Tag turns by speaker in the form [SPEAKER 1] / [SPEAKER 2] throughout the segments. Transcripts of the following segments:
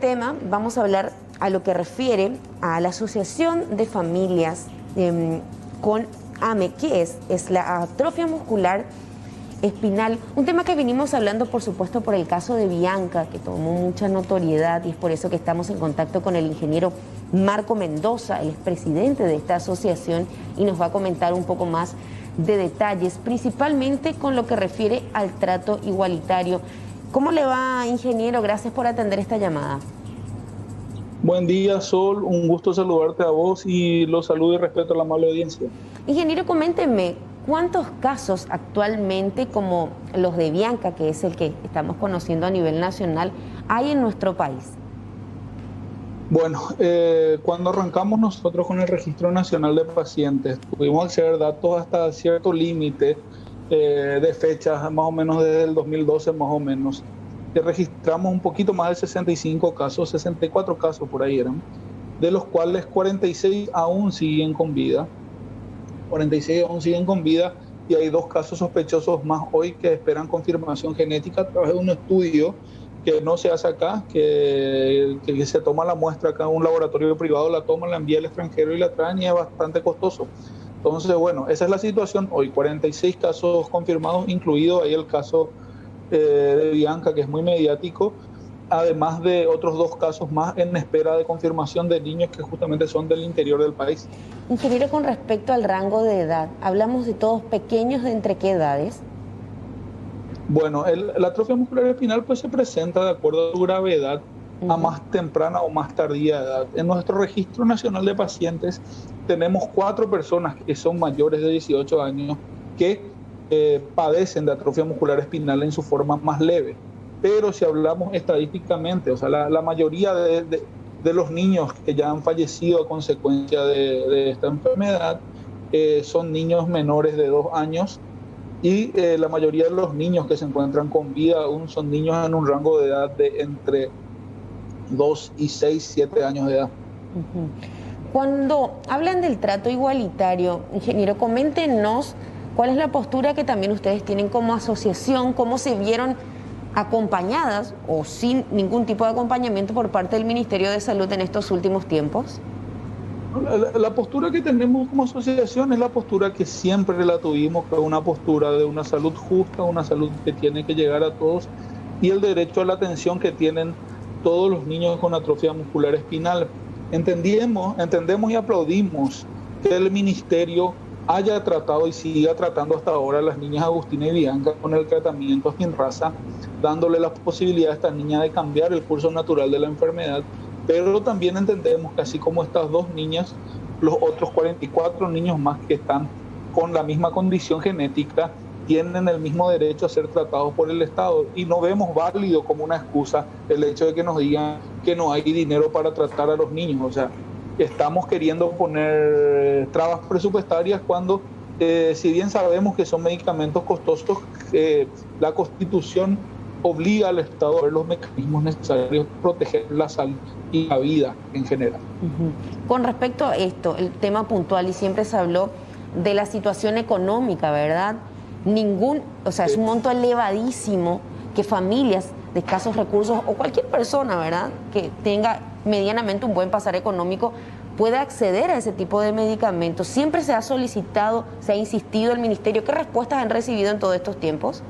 [SPEAKER 1] Tema vamos a hablar a lo que refiere a la Asociación de Familias con AME, que es la atrofia muscular espinal, un tema que venimos hablando por supuesto por el caso de Bianca, que tomó mucha notoriedad, y es por eso que estamos en contacto con el ingeniero Marco Mendoza, el expresidente de esta asociación, y nos va a comentar un poco más de detalles, principalmente con lo que refiere al trato igualitario. ¿Cómo le va, ingeniero? Gracias por atender esta llamada.
[SPEAKER 2] Buen día, Sol. Un gusto saludarte a vos y los saludo y respeto a la amable audiencia.
[SPEAKER 1] Ingeniero, coménteme, ¿cuántos casos actualmente, como los de Bianca, que es el que estamos conociendo a nivel nacional, hay en nuestro país?
[SPEAKER 2] Bueno, cuando arrancamos nosotros con el Registro Nacional de Pacientes, pudimos acceder a datos hasta cierto límite de fechas, más o menos desde el 2012 más o menos. Registramos un poquito más de 65 casos, 64 casos por ahí eran, de los cuales 46 aún siguen con vida. 46 aún siguen con vida y hay 2 casos sospechosos más hoy que esperan confirmación genética a través de un estudio que no se hace acá, que se toma la muestra acá en un laboratorio privado, la toma, la envía al extranjero y la traen, y es bastante costoso. Entonces, bueno, esa es la situación hoy, 46 casos confirmados, incluido ahí el caso de Bianca, que es muy mediático, además de otros 2 casos más en espera de confirmación de niños que justamente son del interior del país.
[SPEAKER 1] Ingeniero, con respecto al rango de edad, ¿hablamos de todos pequeños, de entre qué edades?
[SPEAKER 2] Bueno, la atrofia muscular espinal pues se presenta de acuerdo a su gravedad, a más temprana o más tardía edad. En nuestro Registro Nacional de Pacientes tenemos 4 personas que son mayores de 18 años que padecen de atrofia muscular espinal en su forma más leve. Pero si hablamos estadísticamente, o sea, la mayoría de los niños que ya han fallecido a consecuencia de esta enfermedad son niños menores de 2 años, y la mayoría de los niños que se encuentran con vida aún son niños en un rango de edad de entre 2 y 6, 7 años de edad.
[SPEAKER 1] Cuando hablan del trato igualitario, ingeniero, coméntenos cuál es la postura que también ustedes tienen como asociación, cómo se vieron acompañadas o sin ningún tipo de acompañamiento por parte del Ministerio de Salud en estos últimos tiempos.
[SPEAKER 2] La postura que tenemos como asociación es la postura que siempre la tuvimos, que es una postura de una salud justa, una salud que tiene que llegar a todos, y el derecho a la atención que tienen todos los niños con atrofia muscular espinal. Entendemos y aplaudimos que el Ministerio haya tratado y siga tratando hasta ahora a las niñas Agustina y Bianca con el tratamiento Spinraza, dándole la posibilidad a estas niñas de cambiar el curso natural de la enfermedad. Pero también entendemos que así como estas 2 niñas, los otros 44 niños más que están con la misma condición genética tienen el mismo derecho a ser tratados por el Estado, y no vemos válido como una excusa el hecho de que nos digan que no hay dinero para tratar a los niños. O sea, estamos queriendo poner trabas presupuestarias cuando, si bien sabemos que son medicamentos costosos, la Constitución obliga al Estado a ver los mecanismos necesarios para proteger la salud y la vida en general.
[SPEAKER 1] Con respecto a esto, el tema puntual, y siempre se habló de la situación económica, ¿verdad? Es un monto elevadísimo que familias de escasos recursos o cualquier persona, ¿verdad?, que tenga medianamente un buen pasar económico pueda acceder a ese tipo de medicamentos. Siempre se ha solicitado, se ha insistido el Ministerio. ¿Qué respuestas han recibido en todos estos tiempos?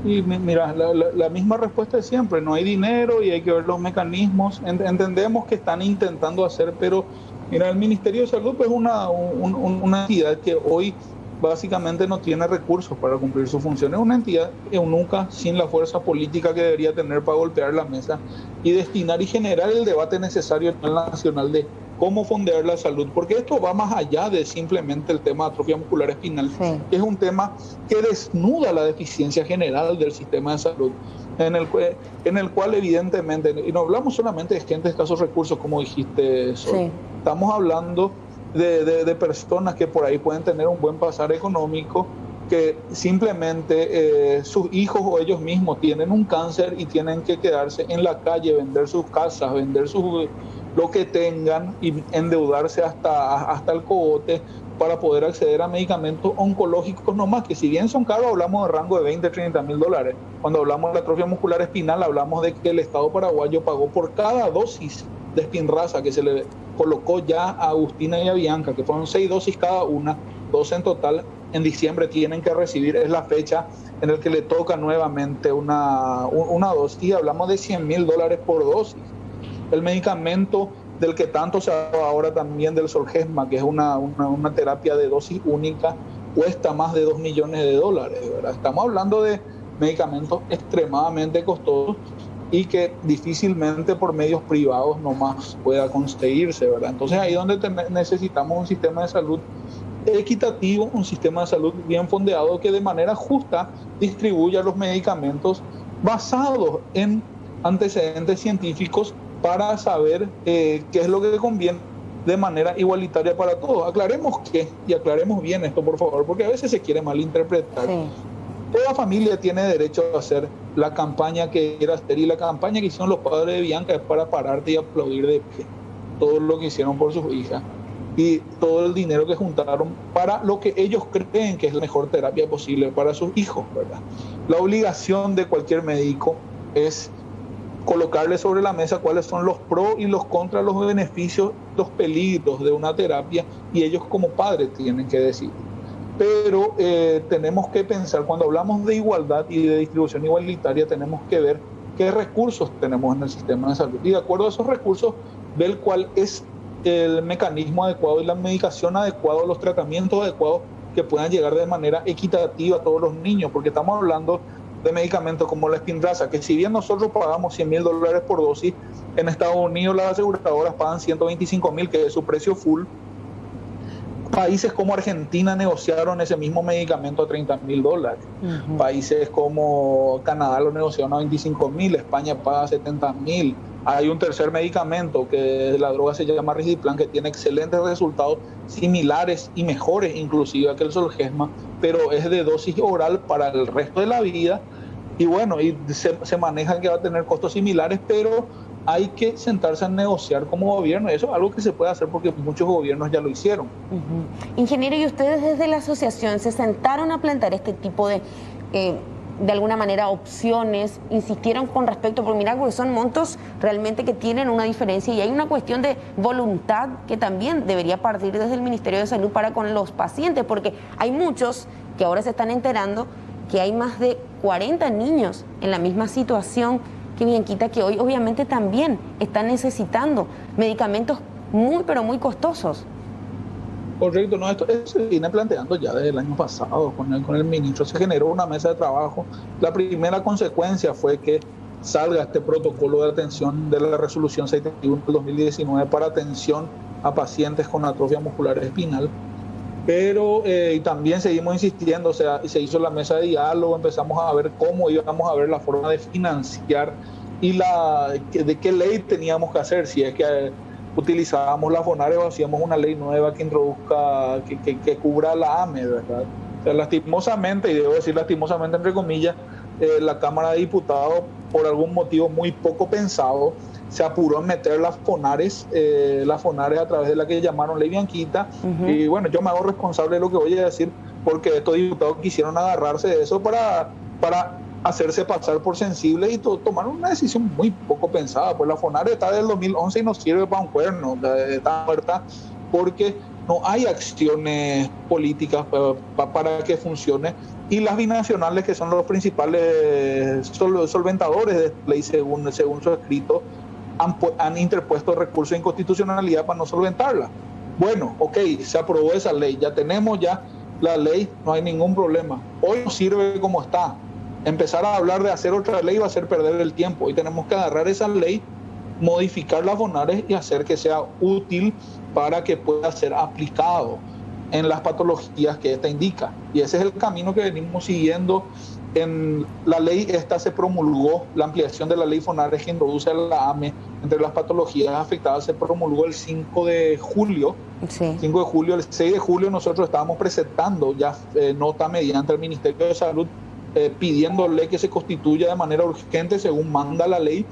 [SPEAKER 2] Y mira, la misma respuesta de siempre: no hay dinero y hay que ver los mecanismos. Entendemos que están intentando hacer, pero mira, el Ministerio de Salud es una entidad que hoy básicamente no tiene recursos para cumplir su función. Es una entidad que nunca, sin la fuerza política que debería tener para golpear la mesa y destinar y generar el debate necesario a nivel nacional de cómo fondear la salud, porque esto va más allá de simplemente el tema de atrofia muscular espinal, que es un tema que desnuda la deficiencia general del sistema de salud, en el cual evidentemente, y no hablamos solamente de gente de escasos recursos, como dijiste, Sol, estamos hablando de personas que por ahí pueden tener un buen pasar económico, que simplemente sus hijos o ellos mismos tienen un cáncer y tienen que quedarse en la calle, vender sus casas, vender sus lo que tengan y endeudarse hasta el cogote para poder acceder a medicamentos oncológicos nomás, que si bien son caros, hablamos de rango de 20, 30 mil dólares. Cuando hablamos de la atrofia muscular espinal, hablamos de que el Estado paraguayo pagó por cada dosis de Spinraza que se le colocó ya a Agustina y a Bianca, que fueron 6 dosis cada una, 12 en total. En diciembre tienen que recibir, es la fecha en la que le toca nuevamente una dosis, y hablamos de 100 mil dólares por dosis. El medicamento del que tanto se habla ahora también, del Zolgensma, que es una terapia de dosis única, cuesta más de 2 millones de dólares, ¿verdad? Estamos hablando de medicamentos extremadamente costosos y que difícilmente por medios privados nomás pueda conseguirse, ¿verdad? Entonces ahí es donde necesitamos un sistema de salud equitativo, un sistema de salud bien fondeado que de manera justa distribuya los medicamentos basados en antecedentes científicos para saber qué es lo que conviene de manera igualitaria para todos. Aclaremos bien esto, por favor, porque a veces se quiere malinterpretar. Sí. Toda familia tiene derecho a hacer la campaña que quiera hacer, y la campaña que hicieron los padres de Bianca es para pararte y aplaudir de pie todo lo que hicieron por sus hijas y todo el dinero que juntaron para lo que ellos creen que es la mejor terapia posible para sus hijos, ¿verdad? La obligación de cualquier médico es colocarle sobre la mesa cuáles son los pros y los contras, los beneficios, los peligros de una terapia, y ellos como padres tienen que decidir. Pero tenemos que pensar, cuando hablamos de igualdad y de distribución igualitaria, tenemos que ver qué recursos tenemos en el sistema de salud, y de acuerdo a esos recursos ver cuál es el mecanismo adecuado y la medicación adecuada, los tratamientos adecuados que puedan llegar de manera equitativa a todos los niños, porque estamos hablando de medicamentos como la Spinraza, que si bien nosotros pagamos 100 mil dólares por dosis, en Estados Unidos las aseguradoras pagan 125 mil, que es su precio full. Países como Argentina negociaron ese mismo medicamento a 30 mil dólares. Uh-huh. Países como Canadá lo negociaron a 25 mil, España paga 70 mil. Hay un tercer medicamento, que la droga se llama Risdiplam, que tiene excelentes resultados, similares y mejores inclusive que el Zolgensma, pero es de dosis oral para el resto de la vida. Y bueno, y se maneja que va a tener costos similares, pero hay que sentarse a negociar como gobierno. Eso es algo que se puede hacer porque muchos gobiernos ya lo hicieron.
[SPEAKER 1] Uh-huh. Ingeniero, ¿y ustedes desde la asociación se sentaron a plantear este tipo de alguna manera opciones, insistieron con respecto, porque mira, porque son montos realmente que tienen una diferencia, y hay una cuestión de voluntad que también debería partir desde el Ministerio de Salud para con los pacientes, porque hay muchos que ahora se están enterando que hay más de 40 niños en la misma situación que Bianquita, que hoy obviamente también están necesitando medicamentos muy, pero muy costosos.
[SPEAKER 2] Correcto, no, esto se viene planteando ya desde el año pasado con el ministro. Se generó una mesa de trabajo. La primera consecuencia fue que salga este protocolo de atención de la resolución 71 del 2019 para atención a pacientes con atrofia muscular espinal. Pero y también seguimos insistiendo, o sea, se hizo la mesa de diálogo, empezamos a ver cómo íbamos a ver la forma de financiar y de qué ley teníamos que hacer, si es que utilizábamos la FONARE o hacíamos una ley nueva que introduzca, que cubra la AME, ¿verdad? O sea, lastimosamente, y debo decir lastimosamente entre comillas, la Cámara de Diputados, por algún motivo muy poco pensado, se apuró en meter las FONARES a través de la que llamaron Ley Bianquita. Uh-huh. Y bueno, yo me hago responsable de lo que voy a decir, porque estos diputados quisieron agarrarse de eso para hacerse pasar por sensibles y tomaron una decisión muy poco pensada. Pues la FONARE está del 2011 y no sirve para un cuerno, está muerta, porque no hay acciones políticas para que funcione, y las binacionales, que son los principales solventadores de ley según su escrito, han interpuesto recursos de inconstitucionalidad para no solventarla. Bueno, ok, se aprobó esa ley, ya tenemos la ley, no hay ningún problema. Hoy no sirve como está. Empezar a hablar de hacer otra ley va a hacer perder el tiempo, y tenemos que agarrar esa ley, modificar las FONARES y hacer que sea útil para que pueda ser aplicado en las patologías que esta indica. Y ese es el camino que venimos siguiendo. En la ley esta se promulgó, la ampliación de la ley FONARES que introduce a la AME entre las patologías afectadas, se promulgó el 5 de julio. Sí. 5 de julio, el 6 de julio nosotros estábamos presentando ya nota mediante el Ministerio de Salud pidiéndole que se constituya de manera urgente según manda la ley,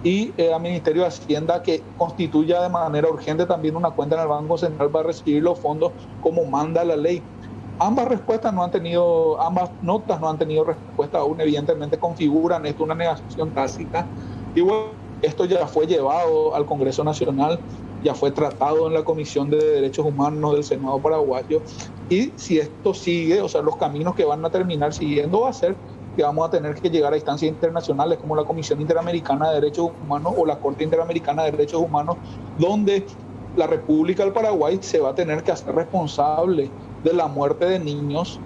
[SPEAKER 2] y al Ministerio de Hacienda que constituya de manera urgente también una cuenta en el Banco Central para recibir los fondos como manda la ley. Ambas notas no han tenido respuesta aún, evidentemente configuran esto una negación tácita. Y bueno, esto ya fue llevado al Congreso Nacional, ya fue tratado en la Comisión de Derechos Humanos del Senado paraguayo, y si esto sigue, o sea, los caminos que van a terminar siguiendo va a ser que vamos a tener que llegar a instancias internacionales como la Comisión Interamericana de Derechos Humanos o la Corte Interamericana de Derechos Humanos, donde la República del Paraguay se va a tener que hacer responsable de la muerte de niños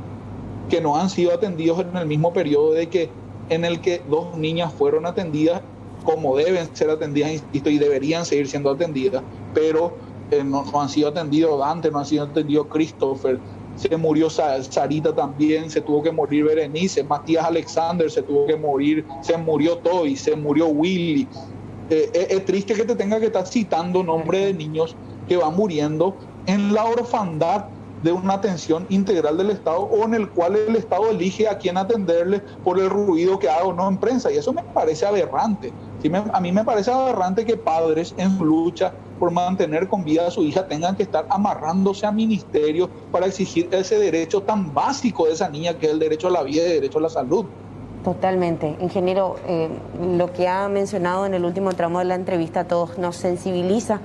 [SPEAKER 2] que no han sido atendidos en el mismo periodo en el que 2 niñas fueron atendidas como deben ser atendidas, insisto, y deberían seguir siendo atendidas, pero no han sido atendidos Dante, no han sido atendidos Christopher, se murió Sarita también, se tuvo que morir Berenice, Matías Alexander se tuvo que morir, se murió Toby, se murió Willy. Es triste que te tenga que estar citando nombres de niños que van muriendo en la orfandad de una atención integral del Estado, o en el cual el Estado elige a quién atenderle por el ruido que haga o no en prensa, y eso me parece aberrante. A mí me parece aberrante que padres en su lucha por mantener con vida a su hija tengan que estar amarrándose a ministerios para exigir ese derecho tan básico de esa niña, que es el derecho a la vida y el derecho a la salud.
[SPEAKER 1] Totalmente. Ingeniero, lo que ha mencionado en el último tramo de la entrevista a todos nos sensibiliza.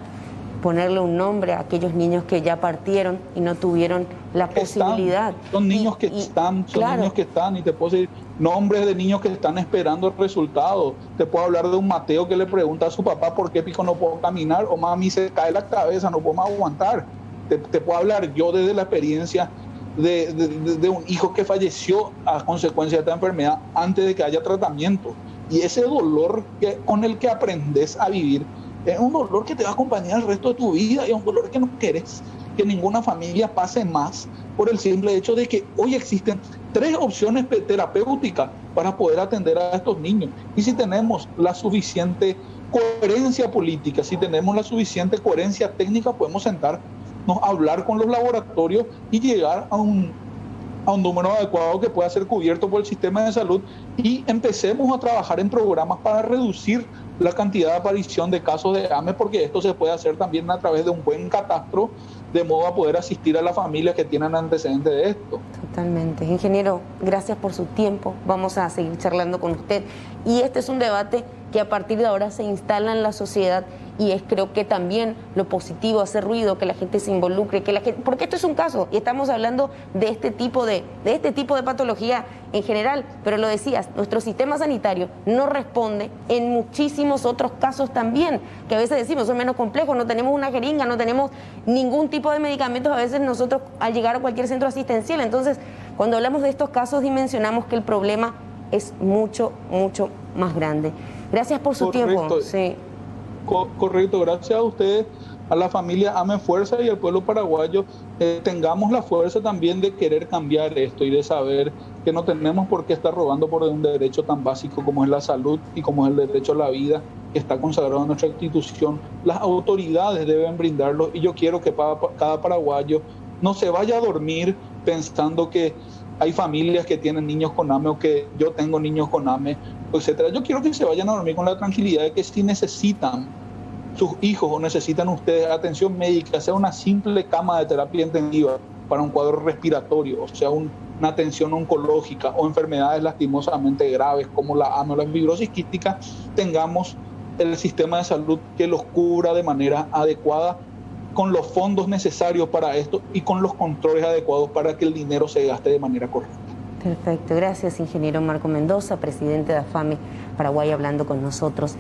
[SPEAKER 1] Ponerle un nombre a aquellos niños que ya partieron y no tuvieron la posibilidad.
[SPEAKER 2] Son niños que están, y te puedo decir nombres de niños que están esperando resultados. Te puedo hablar de un Mateo que le pregunta a su papá por qué pico no puedo caminar, o mami se cae la cabeza, no puedo más aguantar. Te puedo hablar yo desde la experiencia de un hijo que falleció a consecuencia de esta enfermedad antes de que haya tratamiento. Y ese dolor con el que aprendes a vivir es un dolor que te va a acompañar el resto de tu vida, y es un dolor que no quieres que ninguna familia pase más, por el simple hecho de que hoy existen 3 opciones terapéuticas para poder atender a estos niños. Y si tenemos la suficiente coherencia política, si tenemos la suficiente coherencia técnica, podemos sentarnos a hablar con los laboratorios y llegar a un número adecuado que pueda ser cubierto por el sistema de salud, y empecemos a trabajar en programas para reducir la cantidad de aparición de casos de AME, porque esto se puede hacer también a través de un buen catastro, de modo a poder asistir a las familias que tienen antecedentes de esto.
[SPEAKER 1] Totalmente. Ingeniero, gracias por su tiempo. Vamos a seguir charlando con usted. Y este es un debate que a partir de ahora se instala en la sociedad, y es, creo que también lo positivo, hacer ruido, que la gente se involucre, porque esto es un caso y estamos hablando de este tipo de patología en general, pero lo decías, nuestro sistema sanitario no responde en muchísimos otros casos también, que a veces decimos son menos complejos, no tenemos una jeringa, no tenemos ningún tipo de medicamentos a veces nosotros al llegar a cualquier centro asistencial. Entonces, cuando hablamos de estos casos dimensionamos que el problema es mucho, mucho más grande. Gracias por su tiempo. Sí.
[SPEAKER 2] Correcto, gracias a ustedes, a la familia AME Fuerza y al pueblo paraguayo, tengamos la fuerza también de querer cambiar esto y de saber que no tenemos por qué estar robando por un derecho tan básico como es la salud y como es el derecho a la vida, que está consagrado en nuestra institución. Las autoridades deben brindarlo, y yo quiero que cada paraguayo no se vaya a dormir pensando que hay familias que tienen niños con AME, o que yo tengo niños con AME, etcétera. Yo quiero que se vayan a dormir con la tranquilidad de que si necesitan sus hijos o necesitan ustedes atención médica, sea una simple cama de terapia intensiva para un cuadro respiratorio, o sea, una atención oncológica o enfermedades lastimosamente graves como la AME o la fibrosis quística, tengamos el sistema de salud que los cubra de manera adecuada, con los fondos necesarios para esto y con los controles adecuados para que el dinero se gaste de manera correcta.
[SPEAKER 1] Perfecto, gracias ingeniero Marco Mendoza, presidente de AFAME Paraguay, hablando con nosotros.